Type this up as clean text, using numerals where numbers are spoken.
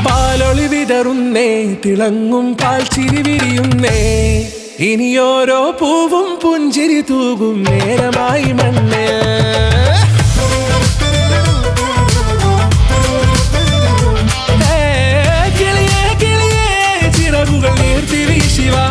പാലൊളി വിതറുന്നേ, തിളങ്ങും പാൽ ചിരി വിരിയുന്നേ, ഇനിയോരോ പൂവും പുഞ്ചിരി തൂകും നേരമായി മണ്ണ്. കിളിയേ കിളിയേ ചിറകുകൾ നീർത്തി വീശിവാ.